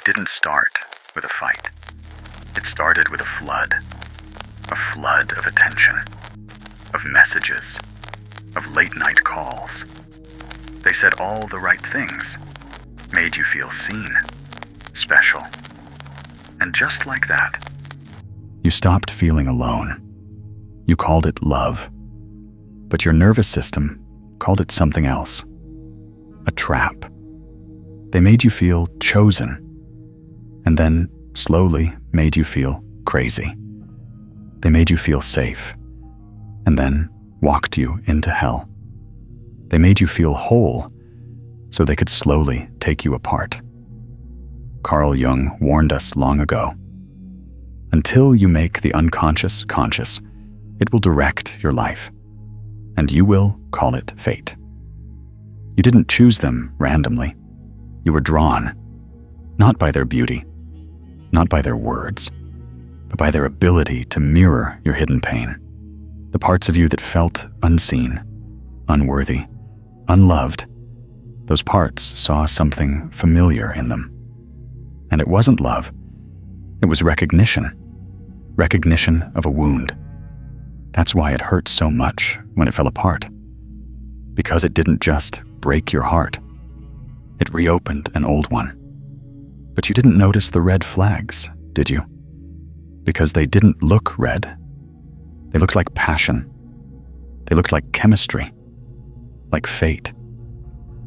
didn't start with a fight. It started with a flood of attention, of messages, of late-night calls. They said all the right things, made you feel seen, special. And just like that, you stopped feeling alone. You called it love, but your nervous system called it something else. A trap. They made you feel chosen, and then slowly made you feel crazy. They made you feel safe, and then walked you into hell. They made you feel whole, so they could slowly take you apart. Carl Jung warned us long ago. Until you make the unconscious conscious, it will direct your life, and you will call it fate. You didn't choose them randomly. You were drawn, not by their beauty, not by their words, but by their ability to mirror your hidden pain. The parts of you that felt unseen, unworthy, unloved, those parts saw something familiar in them. And it wasn't love. It was recognition of a wound. That's why it hurt so much when it fell apart. Because it didn't just break your heart. It reopened an old one. But you didn't notice the red flags, did you? Because they didn't look red. They looked like passion. They looked like chemistry, like fate,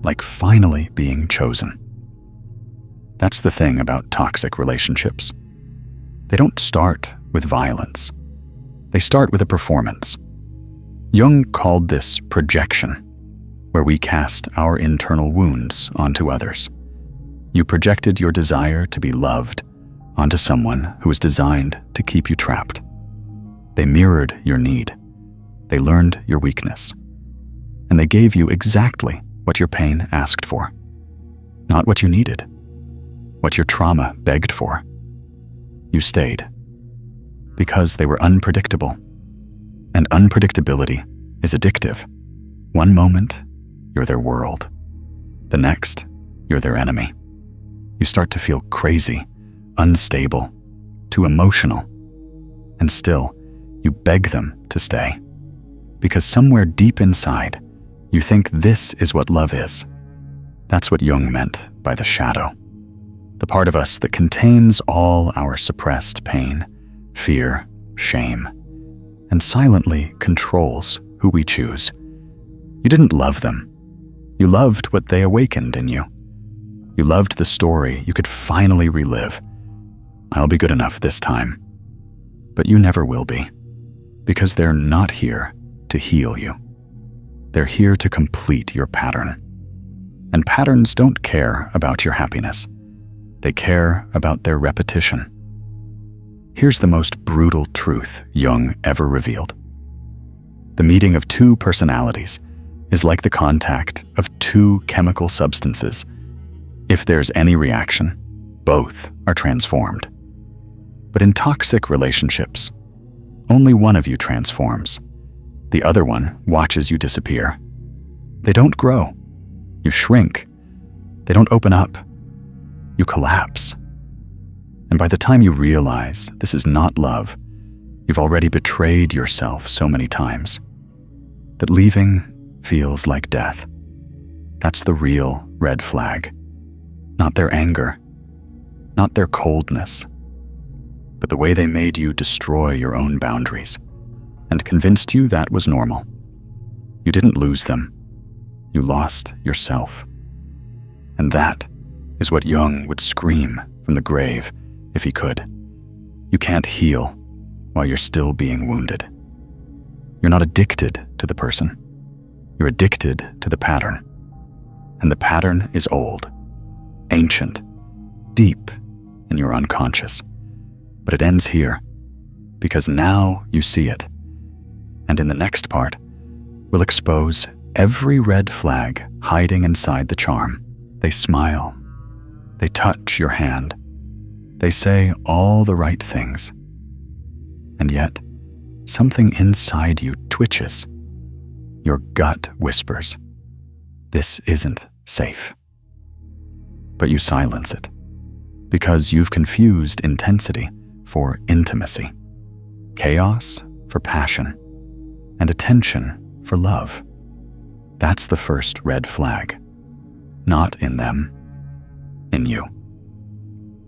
like finally being chosen. That's the thing about toxic relationships. They don't start with violence. They start with a performance. Jung called this projection, where we cast our internal wounds onto others. You projected your desire to be loved onto someone who was designed to keep you trapped. They mirrored your need. They learned your weakness. And they gave you exactly what your pain asked for. Not what you needed. What your trauma begged for. You stayed. Because they were unpredictable. And unpredictability is addictive. One moment, you're their world. The next, you're their enemy. You start to feel crazy, unstable, too emotional. And still, you beg them to stay. Because somewhere deep inside, you think this is what love is. That's what Jung meant by the shadow. The part of us that contains all our suppressed pain, fear, shame, and silently controls who we choose. You didn't love them. You loved what they awakened in you. You loved the story you could finally relive. I'll be good enough this time. But you never will be, because they're not here to heal you. They're here to complete your pattern. And patterns don't care about your happiness. They care about their repetition. Here's the most brutal truth Jung ever revealed. The meeting of two personalities is like the contact of two chemical substances. If there's any reaction, both are transformed. But in toxic relationships, only one of you transforms. The other one watches you disappear. They don't grow. You shrink. They don't open up. You collapse. And by the time you realize this is not love, you've already betrayed yourself so many times that leaving feels like death. That's the real red flag. Not their anger, not their coldness, but the way they made you destroy your own boundaries and convinced you that was normal. You didn't lose them. You lost yourself. And that is what Jung would scream from the grave if he could. You can't heal while you're still being wounded. You're not addicted to the person. You're addicted to the pattern. And the pattern is old, ancient, deep in your unconscious. But it ends here, because now you see it. And in the next part, we'll expose every red flag hiding inside the charm. They smile. They touch your hand. They say all the right things. And yet, something inside you twitches. Your gut whispers, "This isn't safe." But you silence it. because you've confused intensity for intimacy, chaos for passion, and attention for love. That's the first red flag. Not in them, in you.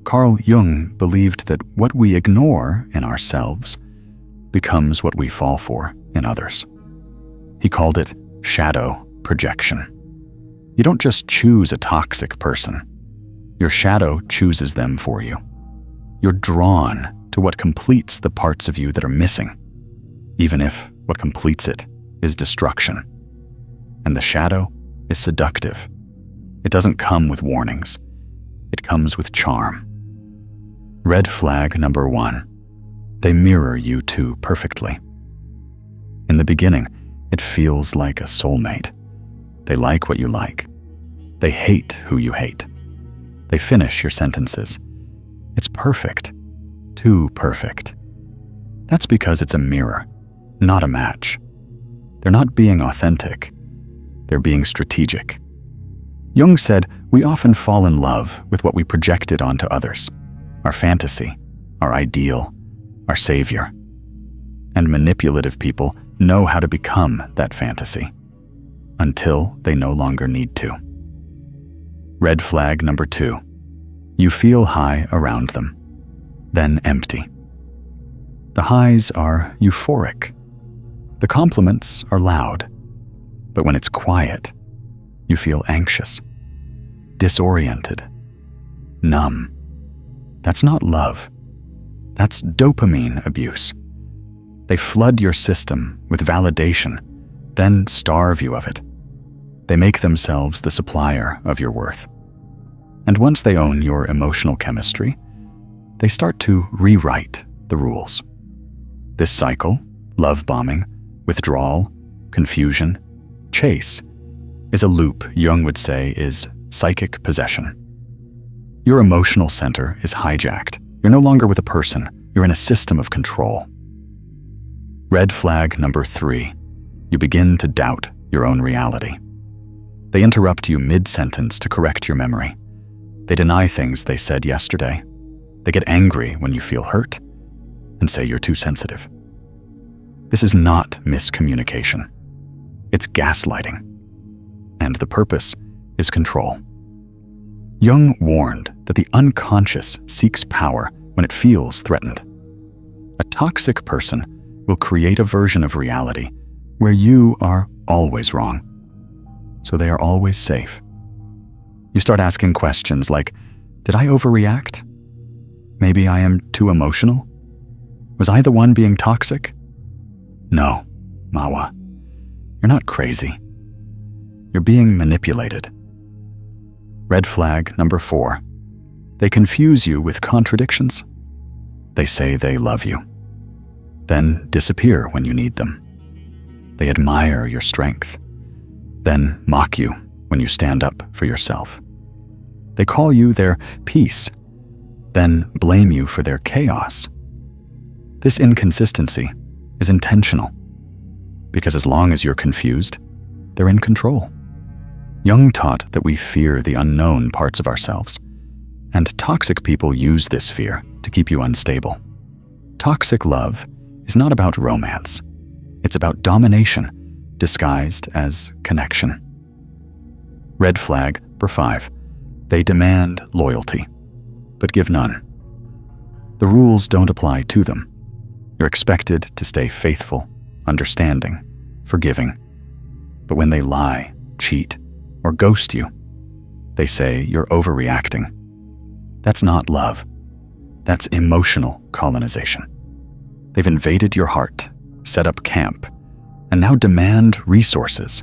Carl Jung believed that what we ignore in ourselves becomes what we fall for in others. He called it shadow projection. You don't just choose a toxic person. Your shadow chooses them for you. You're drawn to what completes the parts of you that are missing, even if what completes it is destruction. And the shadow is seductive. It doesn't come with warnings. It comes with charm. Red flag number 1. They mirror you too perfectly. In the beginning, it feels like a soulmate. They like what you like. They hate who you hate. They finish your sentences. It's perfect. Too perfect. That's because it's a mirror, not a match. They're not being authentic. They're being strategic. Jung said we often fall in love with what we projected onto others, our fantasy, our ideal, our savior. And manipulative people know how to become that fantasy until they no longer need to. Red flag number 2. You feel high around them, then empty. The highs are euphoric. The compliments are loud. But when it's quiet, you feel anxious, disoriented, numb. That's not love. That's dopamine abuse. They flood your system with validation, then starve you of it. They make themselves the supplier of your worth. And once they own your emotional chemistry, they start to rewrite the rules. This cycle, love bombing, withdrawal, confusion, chase, is a loop Jung would say is psychic possession. Your emotional center is hijacked. You're no longer with a person. You're in a system of control. Red flag number 3. You begin to doubt your own reality. They interrupt you mid-sentence to correct your memory. They deny things they said yesterday. They get angry when you feel hurt and say you're too sensitive. This is not miscommunication. It's gaslighting. And the purpose is control. Jung warned that the unconscious seeks power when it feels threatened. A toxic person will create a version of reality where you are always wrong, so they are always safe. You start asking questions like, did I overreact? Maybe I am too emotional? Was I the one being toxic? No, Mawa. You're not crazy. You're being manipulated. Red flag number 4. They confuse you with contradictions. They say they love you, then disappear when you need them. They admire your strength, then mock you when you stand up for yourself. They call you their peace, then blame you for their chaos. This inconsistency is intentional, because as long as you're confused, they're in control. Jung taught that we fear the unknown parts of ourselves, and toxic people use this fear to keep you unstable. Toxic love is not about romance. It's about domination disguised as connection. Red flag number 5. They demand loyalty, but give none. The rules don't apply to them. You're expected to stay faithful, understanding, forgiving. But when they lie, cheat, or ghost you, they say you're overreacting. That's not love. That's emotional colonization. They've invaded your heart, set up camp, and now demand resources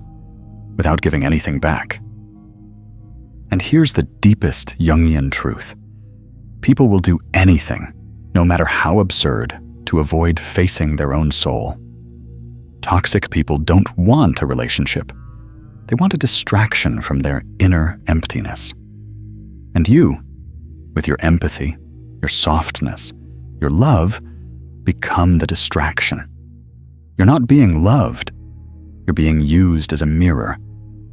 without giving anything back. And here's the deepest Jungian truth. People will do anything, no matter how absurd, to avoid facing their own soul. Toxic people don't want a relationship. They want a distraction from their inner emptiness. And you, with your empathy, your softness, your love, become the distraction. You're not being loved. You're being used as a mirror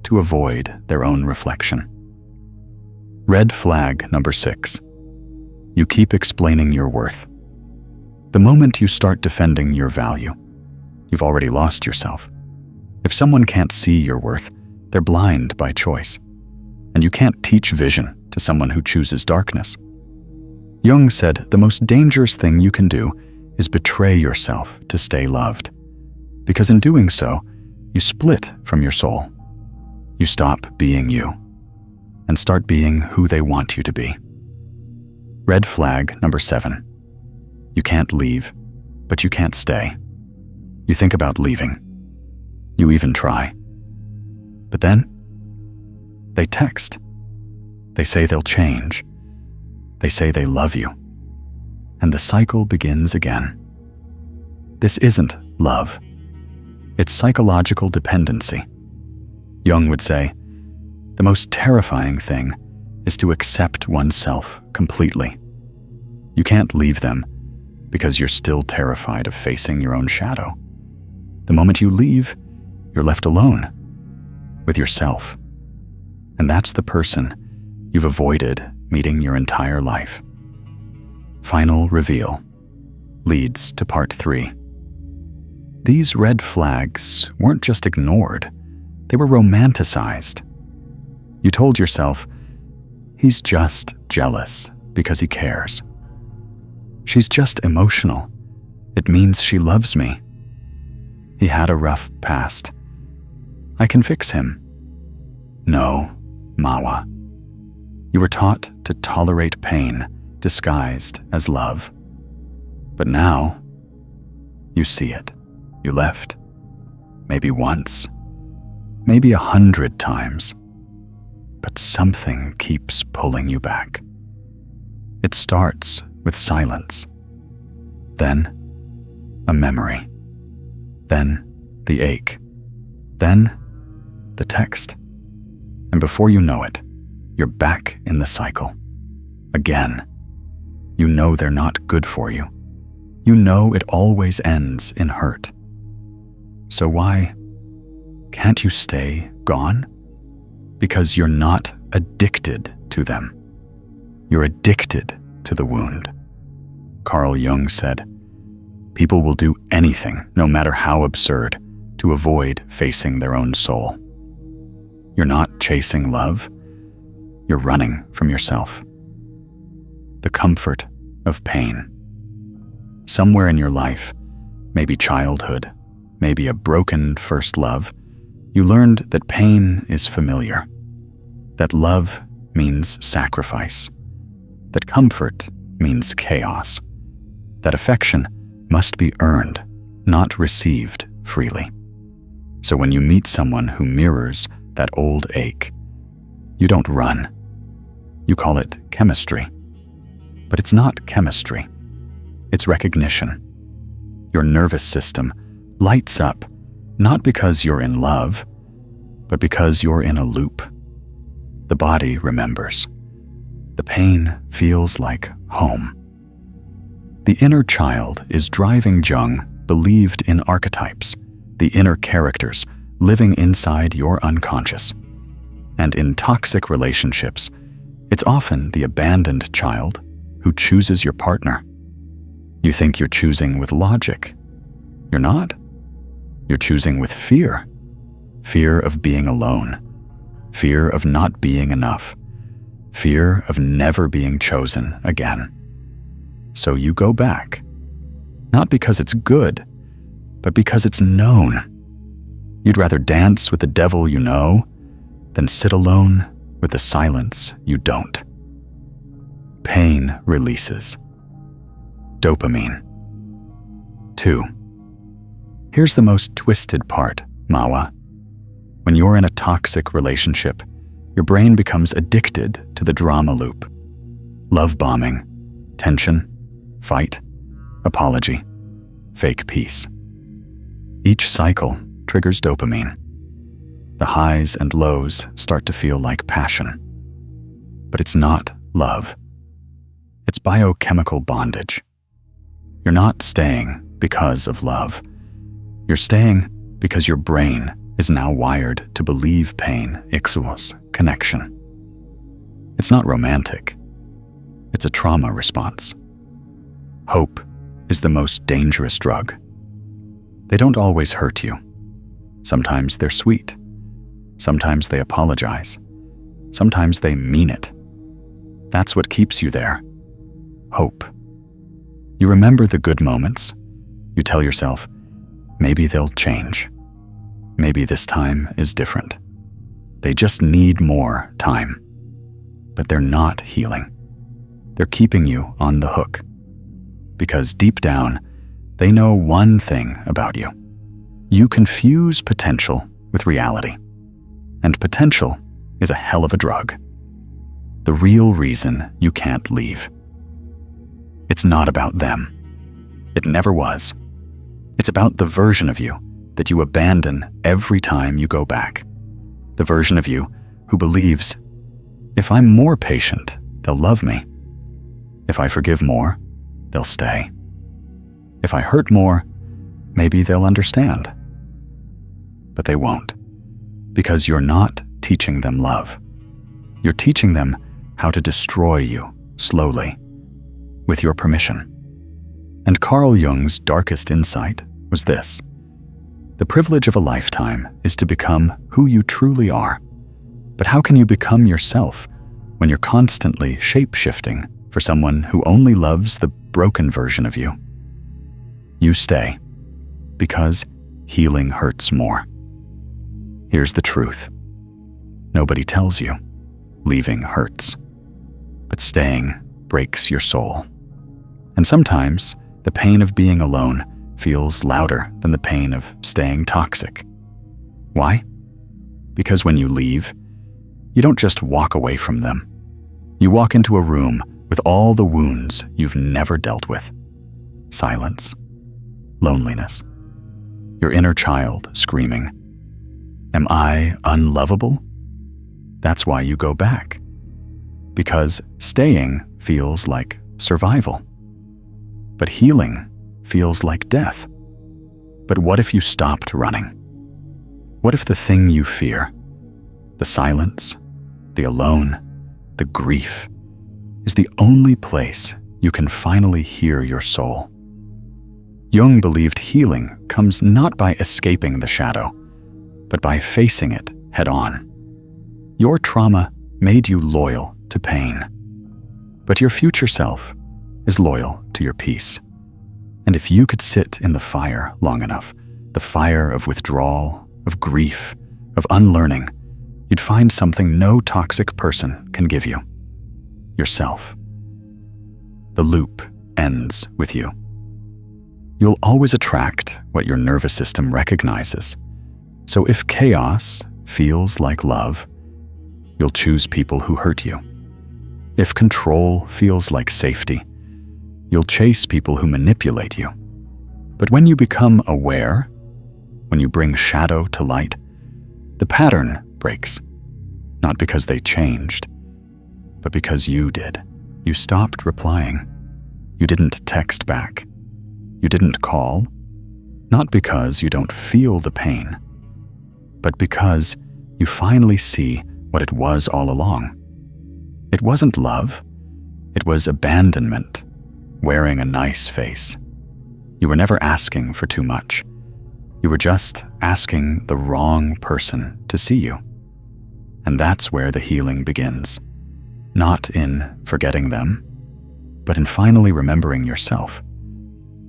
to avoid their own reflection. Red flag number 6. You keep explaining your worth. The moment you start defending your value, you've already lost yourself. If someone can't see your worth, they're blind by choice. And you can't teach vision to someone who chooses darkness. Jung said the most dangerous thing you can do is betray yourself to stay loved. Because in doing so, you split from your soul. You stop being you and start being who they want you to be. Red flag number 7. You can't leave, but you can't stay. You think about leaving. You even try. But then, they text. They say they'll change. They say they love you. And the cycle begins again. This isn't love. It's psychological dependency. Jung would say, the most terrifying thing is to accept oneself completely. You can't leave them because you're still terrified of facing your own shadow. The moment you leave, you're left alone with yourself. And that's the person you've avoided meeting your entire life. Final reveal leads to part 3. These red flags weren't just ignored, they were romanticized. You told yourself, he's just jealous because he cares. She's just emotional. It means she loves me. He had a rough past. I can fix him. No, Mawa. You were taught to tolerate pain disguised as love. But now, you see it. You left. Maybe once. Maybe 100 times. But something keeps pulling you back. It starts with silence. Then, a memory. Then, the ache. Then, the text. And before you know it, you're back in the cycle. Again. You know they're not good for you. You know it always ends in hurt. So why can't you stay gone? Because you're not addicted to them. You're addicted to the wound. Carl Jung said, people will do anything, no matter how absurd, to avoid facing their own soul. You're not chasing love. You're running from yourself. The comfort of pain. Somewhere in your life, maybe childhood, maybe a broken first love, you learned that pain is familiar, that love means sacrifice, that comfort means chaos, that affection must be earned, not received freely. So when you meet someone who mirrors that old ache, you don't run. You call it chemistry. But it's not chemistry. It's recognition. Your nervous system lights up, not because you're in love, but because you're in a loop. The body remembers. The pain feels like home. The inner child is driving Jung believed in archetypes, the inner characters living inside your unconscious. And in toxic relationships, it's often the abandoned child who chooses your partner. You think you're choosing with logic. You're not. You're choosing with fear. Fear of being alone. Fear of not being enough. Fear of never being chosen again. So you go back. Not because it's good, but because it's known. You'd rather dance with the devil you know than sit alone with the silence you don't. Pain releases. Dopamine. 2. Here's the most twisted part, Mawa. When you're in a toxic relationship, your brain becomes addicted to the drama loop. Love bombing, tension, fight, apology, fake peace. Each cycle triggers dopamine. The highs and lows start to feel like passion. But it's not love. It's biochemical bondage. You're not staying because of love. You're staying because your brain is now wired to believe pain equals connection. It's not romantic. It's a trauma response. Hope is the most dangerous drug. They don't always hurt you. Sometimes they're sweet. Sometimes they apologize. Sometimes they mean it. That's what keeps you there. Hope. You remember the good moments. You tell yourself, maybe they'll change. Maybe this time is different. They just need more time. But they're not healing. They're keeping you on the hook. Because deep down, they know one thing about you. You confuse potential with reality. And potential is a hell of a drug. The real reason you can't leave. It's not about them. It never was. It's about the version of you that you abandon every time you go back. The version of you who believes, if I'm more patient, they'll love me. If I forgive more, they'll stay. If I hurt more, maybe they'll understand. But they won't, because you're not teaching them love. You're teaching them how to destroy you slowly, with your permission. And Carl Jung's darkest insight was this: the privilege of a lifetime is to become who you truly are. But how can you become yourself when you're constantly shape-shifting for someone who only loves the broken version of you? You stay, because healing hurts more. Here's the truth. Nobody tells you leaving hurts, but staying breaks your soul. And sometimes the pain of being alone feels louder than the pain of staying toxic. Why? Because when you leave, you don't just walk away from them. You walk into a room with all the wounds you've never dealt with. Silence. Loneliness. Your inner child screaming, "Am I unlovable?" That's why you go back. Because staying feels like survival. But healing feels like death. But what if you stopped running? What if the thing you fear, the silence, the alone, the grief, is the only place you can finally hear your soul? Jung believed healing comes not by escaping the shadow, but by facing it head on. Your trauma made you loyal to pain, but your future self is loyal to your peace. And if you could sit in the fire long enough, the fire of withdrawal, of grief, of unlearning, you'd find something no toxic person can give you: yourself. The loop ends with you. You'll always attract what your nervous system recognizes. So if chaos feels like love, you'll choose people who hurt you. If control feels like safety, you'll chase people who manipulate you. But when you become aware, when you bring shadow to light, the pattern breaks. Not because they changed, but because you did. You stopped replying. You didn't text back. You didn't call. Not because you don't feel the pain, but because you finally see what it was all along. It wasn't love. It was abandonment, wearing a nice face. You were never asking for too much. You were just asking the wrong person to see you. And that's where the healing begins. Not in forgetting them, but in finally remembering yourself.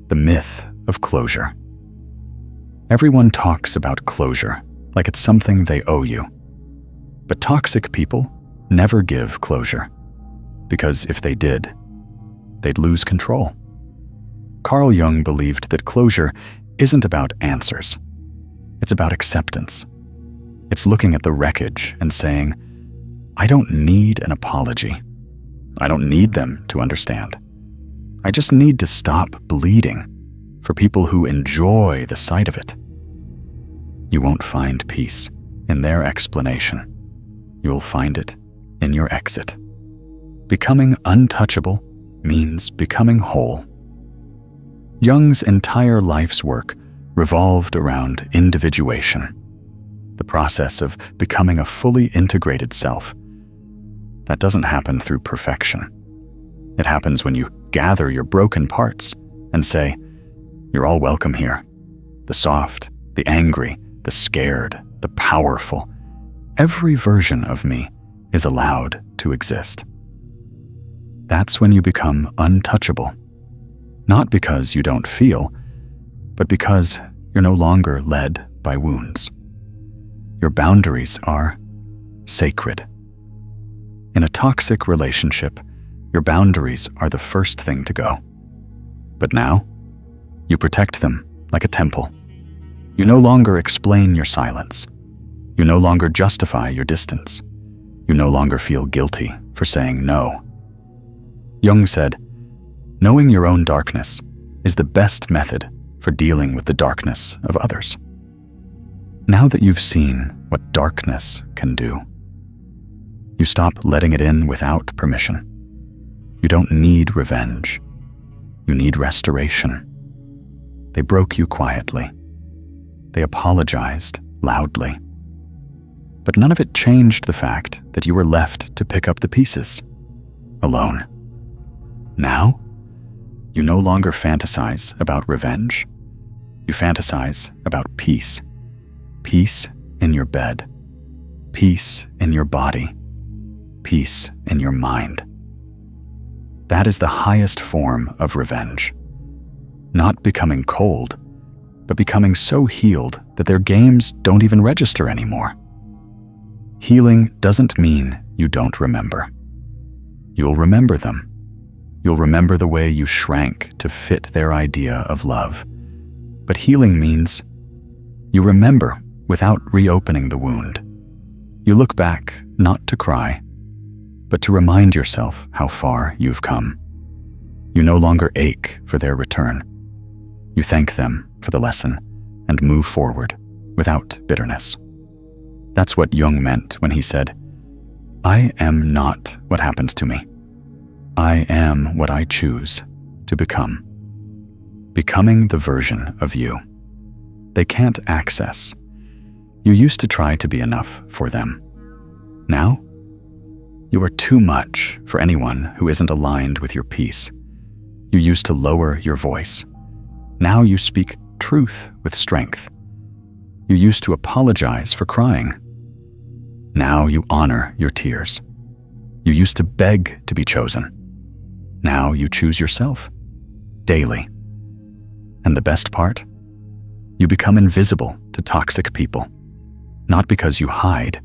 The myth of closure. Everyone talks about closure like it's something they owe you. But toxic people never give closure, because if they did, they'd lose control. Carl Jung believed that closure isn't about answers. It's about acceptance. It's looking at the wreckage and saying, I don't need an apology. I don't need them to understand. I just need to stop bleeding for people who enjoy the sight of it. You won't find peace in their explanation. You'll find it in your exit. Becoming untouchable means becoming whole. Jung's entire life's work revolved around individuation, the process of becoming a fully integrated self. That doesn't happen through perfection. It happens when you gather your broken parts and say, "You're all welcome here. The soft, the angry, the scared, the powerful. Every version of me is allowed to exist." That's when you become untouchable. Not because you don't feel, but because you're no longer led by wounds. Your boundaries are sacred. In a toxic relationship, your boundaries are the first thing to go. But now, you protect them like a temple. You no longer explain your silence. You no longer justify your distance. You no longer feel guilty for saying no. Jung said, "Knowing your own darkness is the best method for dealing with the darkness of others." Now that you've seen what darkness can do, you stop letting it in without permission. You don't need revenge. You need restoration. They broke you quietly. They apologized loudly. But none of it changed the fact that you were left to pick up the pieces, alone. Now, you no longer fantasize about revenge. You fantasize about peace. Peace in your bed. Peace in your body. Peace in your mind. That is the highest form of revenge. Not becoming cold, but becoming so healed that their games don't even register anymore. Healing doesn't mean you don't remember. You'll remember them. You'll remember the way you shrank to fit their idea of love. But healing means you remember without reopening the wound. You look back not to cry, but to remind yourself how far you've come. You no longer ache for their return. You thank them for the lesson and move forward without bitterness. That's what Jung meant when he said, "I am not what happened to me. I am what I choose to become." Becoming the version of you they can't access. You used to try to be enough for them. Now, you are too much for anyone who isn't aligned with your peace. You used to lower your voice. Now you speak truth with strength. You used to apologize for crying. Now you honor your tears. You used to beg to be chosen. Now you choose yourself, daily. And the best part? You become invisible to toxic people, not because you hide,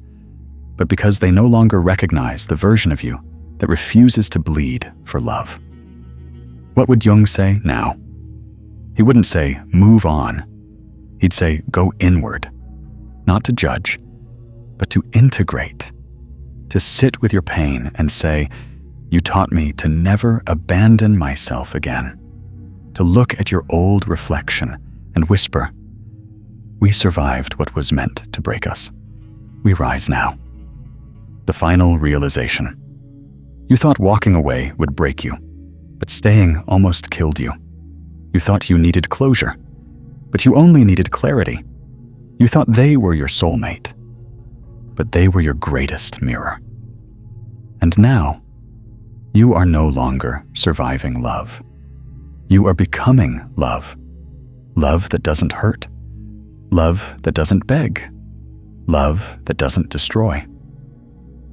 but because they no longer recognize the version of you that refuses to bleed for love. What would Jung say now? He wouldn't say, "Move on." He'd say, "Go inward," not to judge, but to integrate, to sit with your pain and say, "You taught me to never abandon myself again," to look at your old reflection and whisper, "We survived what was meant to break us. We rise now." The final realization. You thought walking away would break you, but staying almost killed you. You thought you needed closure, but you only needed clarity. You thought they were your soulmate, but they were your greatest mirror. And now, you are no longer surviving love. You are becoming love. Love that doesn't hurt. Love that doesn't beg. Love that doesn't destroy.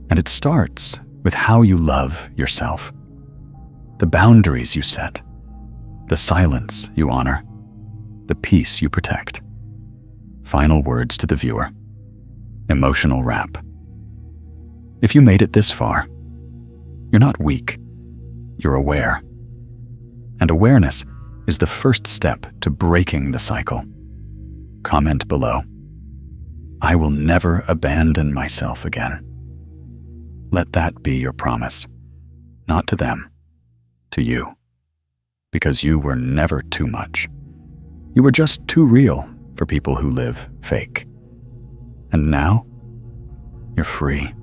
And it starts with how you love yourself. The boundaries you set. The silence you honor. The peace you protect. Final words to the viewer. Emotional wrap. If you made it this far, you're not weak. You're aware. And awareness is the first step to breaking the cycle. Comment below. I will never abandon myself again. Let that be your promise, not to them, to you. Because you were never too much. You were just too real for people who live fake. And now, you're free.